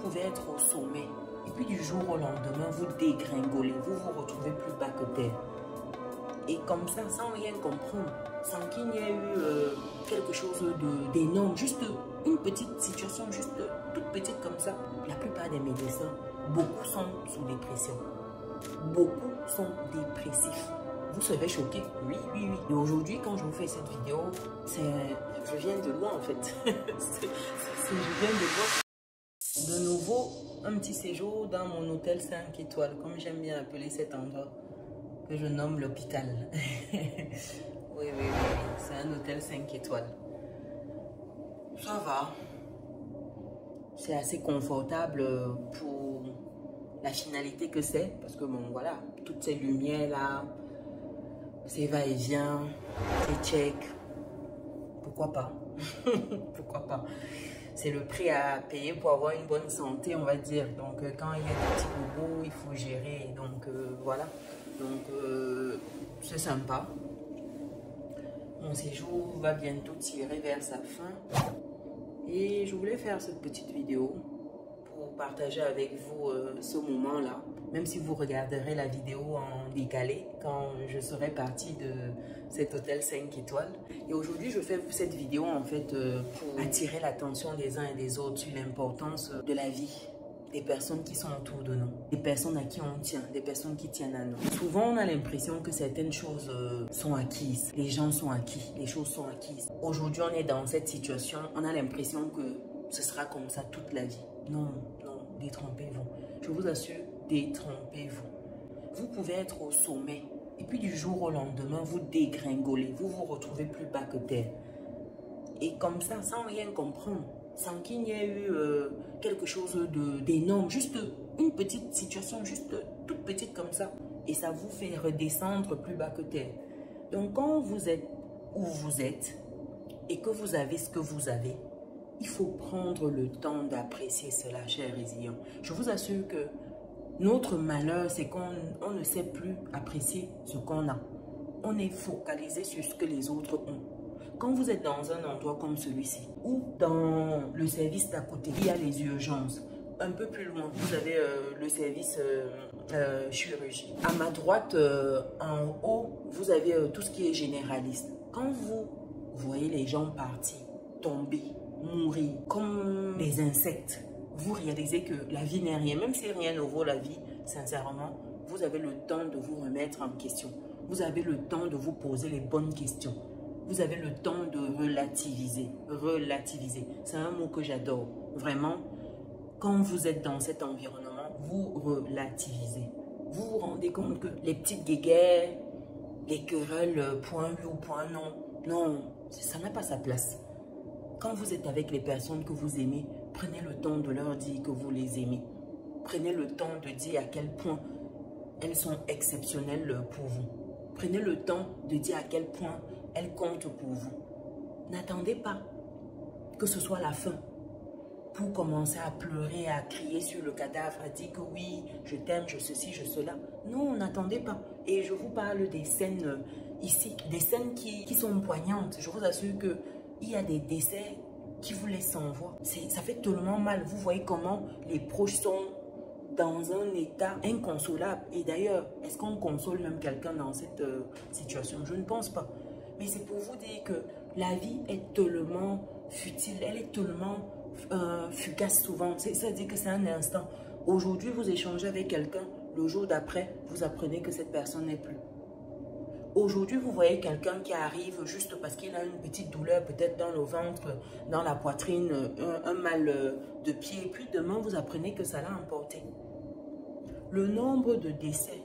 pouvez être au sommet et puis du jour au lendemain, vous dégringolez, vous vous retrouvez plus bas que terre. Et comme ça, sans rien comprendre, sans qu'il n'y ait eu quelque chose d'énorme, juste une petite situation, juste toute petite comme ça. La plupart des médecins, beaucoup sont sous dépression. Beaucoup sont dépressifs. Vous serez choqués. Oui, oui, oui. Et aujourd'hui, quand je vous fais cette vidéo, je viens de loin en fait. Je viens de loin. De nouveau, un petit séjour dans mon hôtel 5 étoiles, comme j'aime bien appeler cet endroit, que je nomme l'hôpital. Oui, oui, oui, c'est un hôtel 5 étoiles. Ça va. C'est assez confortable pour la finalité que c'est. Parce que bon, voilà, toutes ces lumières-là, ces va-et-vient, ces checks. Pourquoi pas? Pourquoi pas? C'est le prix à payer pour avoir une bonne santé, on va dire. Donc, quand il y a des petits bobos, il faut gérer. Donc, voilà. Donc, c'est sympa. Mon séjour va bientôt tirer vers sa fin. Et je voulais faire cette petite vidéo pour partager avec vous ce moment-là. Même si vous regarderez la vidéo en décalé quand je serai partie de cet hôtel 5 étoiles. Et aujourd'hui, je fais cette vidéo en fait pour attirer l'attention des uns et des autres sur l'importance de la vie, des personnes qui sont autour de nous, des personnes à qui on tient, des personnes qui tiennent à nous. Souvent, on a l'impression que certaines choses sont acquises, les gens sont acquis, les choses sont acquises. Aujourd'hui, on est dans cette situation, on a l'impression que ce sera comme ça toute la vie. Non, non, détrompez-vous. Je vous assure, détrompez-vous. Vous pouvez être au sommet et puis du jour au lendemain, vous dégringolez, vous vous retrouvez plus bas que terre. Et comme ça, sans rien comprendre, sans qu'il n'y ait eu quelque chose d'énorme, juste une petite situation, juste toute petite comme ça. Et ça vous fait redescendre plus bas que terre. Donc quand vous êtes où vous êtes et que vous avez ce que vous avez, il faut prendre le temps d'apprécier cela, chers résilients. Je vous assure que notre malheur, c'est qu'on ne sait plus apprécier ce qu'on a. On est focalisé sur ce que les autres ont. Quand vous êtes dans un endroit comme celui-ci, ou dans le service d'à côté, il y a les urgences. Un peu plus loin, vous avez le service chirurgie. À ma droite, en haut, vous avez tout ce qui est généraliste. Quand vous voyez les gens partir, tomber, mourir, comme des insectes, vous réalisez que la vie n'est rien. Même si rien ne vaut la vie, sincèrement, vous avez le temps de vous remettre en question. Vous avez le temps de vous poser les bonnes questions. Vous avez le temps de relativiser. Relativiser, c'est un mot que j'adore. Vraiment, quand vous êtes dans cet environnement, vous relativisez. Vous vous rendez compte que les petites guéguerres, les querelles, point oui ou point non, non, ça n'a pas sa place. Quand vous êtes avec les personnes que vous aimez, prenez le temps de leur dire que vous les aimez. Prenez le temps de dire à quel point elles sont exceptionnelles pour vous. Prenez le temps de dire à quel point elles comptent pour vous. N'attendez pas que ce soit la fin pour commencer à pleurer, à crier sur le cadavre, à dire que oui, je t'aime, je ceci, je cela. Non, n'attendez pas. Et je vous parle des scènes ici, des scènes qui sont poignantes. Je vous assure que il y a des décès qui vous laissent sans voix. Ça fait tellement mal. Vous voyez comment les proches sont dans un état inconsolable. Et d'ailleurs, est-ce qu'on console même quelqu'un dans cette situation? Je ne pense pas. Mais c'est pour vous dire que la vie est tellement futile, elle est tellement fugace souvent. C'est-à-dire que c'est un instant. Aujourd'hui, vous échangez avec quelqu'un. Le jour d'après, vous apprenez que cette personne n'est plus. Aujourd'hui, vous voyez quelqu'un qui arrive juste parce qu'il a une petite douleur, peut-être dans le ventre, dans la poitrine, un mal de pied. Et puis demain, vous apprenez que ça l'a emporté. Le nombre de décès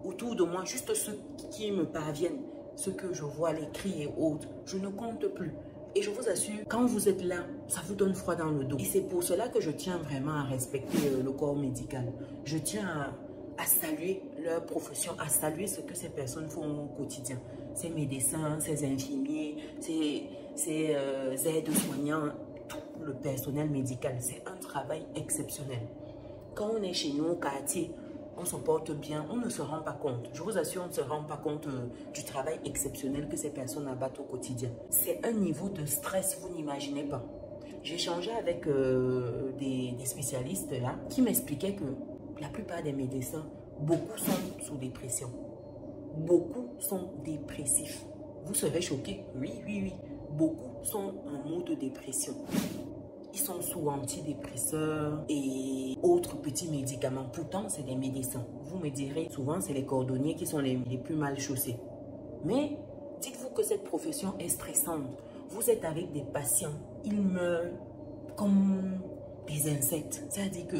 autour de moi, juste ceux qui me parviennent, ceux que je vois, les cris et autres, je ne compte plus. Et je vous assure, quand vous êtes là, ça vous donne froid dans le dos. Et c'est pour cela que je tiens vraiment à respecter le corps médical. Je tiens à saluer leur profession, à saluer ce que ces personnes font au quotidien. Ces médecins, ces infirmiers, ces aides-soignants, tout le personnel médical. C'est un travail exceptionnel. Quand on est chez nous au quartier, on se porte bien, on ne se rend pas compte. Je vous assure, on ne se rend pas compte du travail exceptionnel que ces personnes abattent au quotidien. C'est un niveau de stress, vous n'imaginez pas. J'ai échangé avec des spécialistes là qui m'expliquaient que la plupart des médecins, beaucoup sont sous dépression. Beaucoup sont dépressifs. Vous serez choqués. Oui, oui, oui. Beaucoup sont en mode dépression. Ils sont sous antidépresseurs et autres petits médicaments. Pourtant, c'est des médecins. Vous me direz, souvent, c'est les cordonniers qui sont les plus mal chaussés. Mais dites-vous que cette profession est stressante. Vous êtes avec des patients. Ils meurent comme des insectes. C'est-à-dire que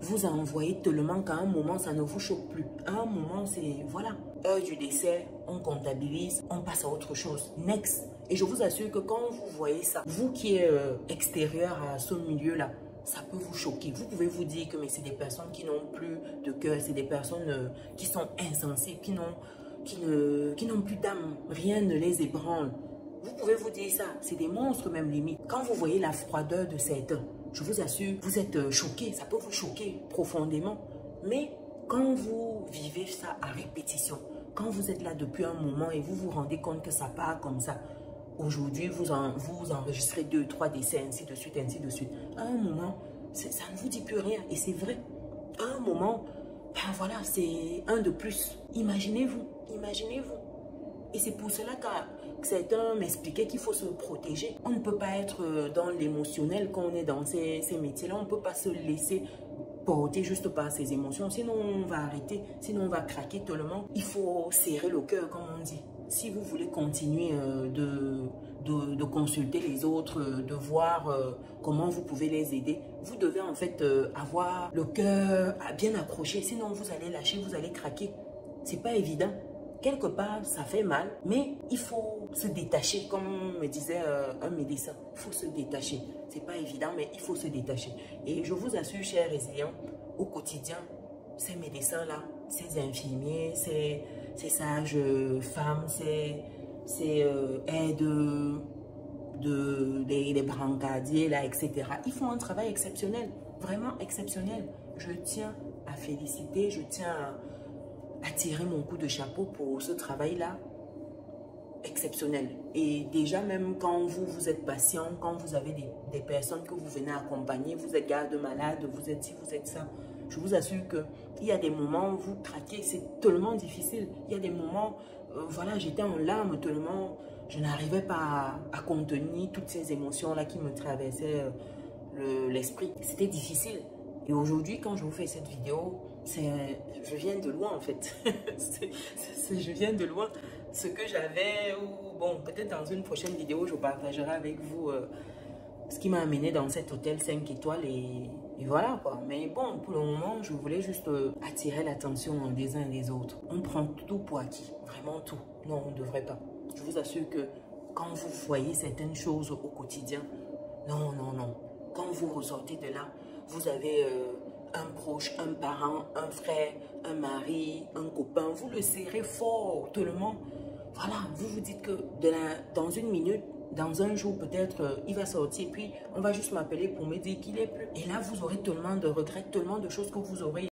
vous envoyez tellement qu'à un moment, ça ne vous choque plus. À un moment, c'est, voilà, heure du décès, on comptabilise, on passe à autre chose. Next. Et je vous assure que quand vous voyez ça, vous qui êtes extérieur à ce milieu-là, ça peut vous choquer. Vous pouvez vous dire que c'est des personnes qui n'ont plus de cœur, c'est des personnes qui sont insensibles, qui n'ont plus d'âme, rien ne les ébranle. Vous pouvez vous dire ça, c'est des monstres même limite. Quand vous voyez la froideur de certains, je vous assure, vous êtes choqué, ça peut vous choquer profondément. Mais quand vous vivez ça à répétition, quand vous êtes là depuis un moment et vous vous rendez compte que ça part comme ça, aujourd'hui, vous enregistrez 2, 3 décès, ainsi de suite, ainsi de suite. À un moment, ça ne vous dit plus rien. Et c'est vrai. À un moment, ben voilà, c'est un de plus. Imaginez-vous, imaginez-vous. Et c'est pour cela que certains m'expliquaient qu'il faut se protéger. On ne peut pas être dans l'émotionnel quand on est dans ces métiers-là. On ne peut pas se laisser porter juste par ses émotions. Sinon, on va arrêter. Sinon, on va craquer tellement. Il faut serrer le cœur, comme on dit. Si vous voulez continuer de consulter les autres, de voir comment vous pouvez les aider, vous devez en fait avoir le cœur bien accroché. Sinon, vous allez lâcher, vous allez craquer. C'est pas évident. Quelque part, ça fait mal, mais il faut se détacher, comme me disait un médecin. Il faut se détacher. C'est pas évident, mais il faut se détacher. Et je vous assure, chers résilients, au quotidien, ces médecins-là, ces infirmiers, ces sages femmes, ces aides des brancardiers, là, etc. Ils font un travail exceptionnel, vraiment exceptionnel. Je tiens à féliciter, je tiens à tirer mon coup de chapeau pour ce travail-là exceptionnel. Et déjà, même quand vous êtes patient, quand vous avez des personnes que vous venez accompagner, vous êtes garde-malade, vous êtes ci, vous êtes ça, je vous assure qu'il y a des moments où vous craquez, c'est tellement difficile. Il y a des moments, voilà, j'étais en larmes tellement je n'arrivais pas à contenir toutes ces émotions-là qui me traversaient l'esprit. C'était difficile. Et aujourd'hui, quand je vous fais cette vidéo, je viens de loin en fait. Je viens de loin. Ce que j'avais, ou bon, peut-être dans une prochaine vidéo, je partagerai avec vous ce qui m'a amené dans cet hôtel 5 étoiles et voilà quoi. Mais bon, pour le moment, je voulais juste attirer l'attention des uns et des autres. On prend tout pour acquis, vraiment tout. Non, on ne devrait pas. Je vous assure que quand vous voyez certaines choses au quotidien, non, non, non. Quand vous ressortez de là, vous avez un proche, un parent, un frère, un mari, un copain, vous le serrez fort, tellement. Voilà, vous vous dites que dans une minute, dans un jour peut-être, il va sortir, puis on va juste m'appeler pour me dire qu'il est plus. Et là, vous aurez tellement de regrets, tellement de choses que vous aurez